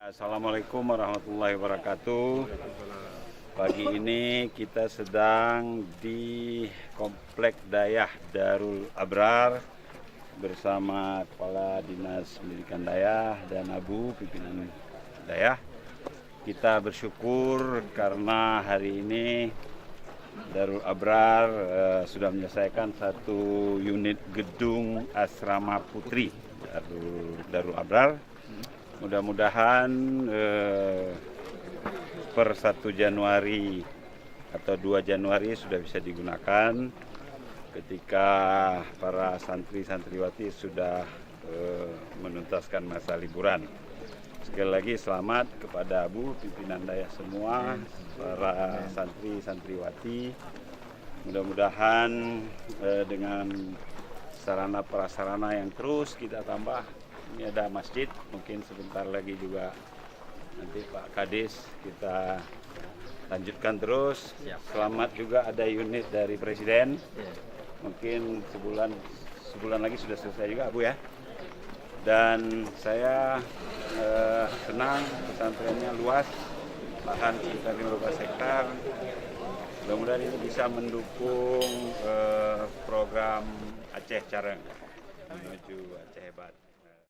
Assalamualaikum warahmatullahi wabarakatuh. Pagi ini kita sedang di Komplek Dayah Darul Abrar bersama Kepala Dinas Pendidikan Dayah dan Abu Pimpinan Dayah. Kita bersyukur karena hari ini Darul Abrar sudah menyelesaikan satu unit gedung asrama putri Darul Abrar. Mudah-mudahan per 1 Januari atau 2 Januari sudah bisa digunakan ketika para santri-santriwati sudah menuntaskan masa liburan. Sekali lagi selamat kepada Abu, pimpinan Dayah semua, para santri-santriwati. Mudah-mudahan dengan sarana prasarana yang terus kita tambah. Ini ada masjid, mungkin sebentar lagi juga nanti Pak Kadis kita lanjutkan terus. Selamat juga ada unit dari Presiden, mungkin sebulan lagi sudah selesai juga Bu ya. Dan saya senang pesantrennya luas, lahan sekitar 15 hektar. Mudah-mudahan ini bisa mendukung program Aceh Careng menuju Aceh Hebat.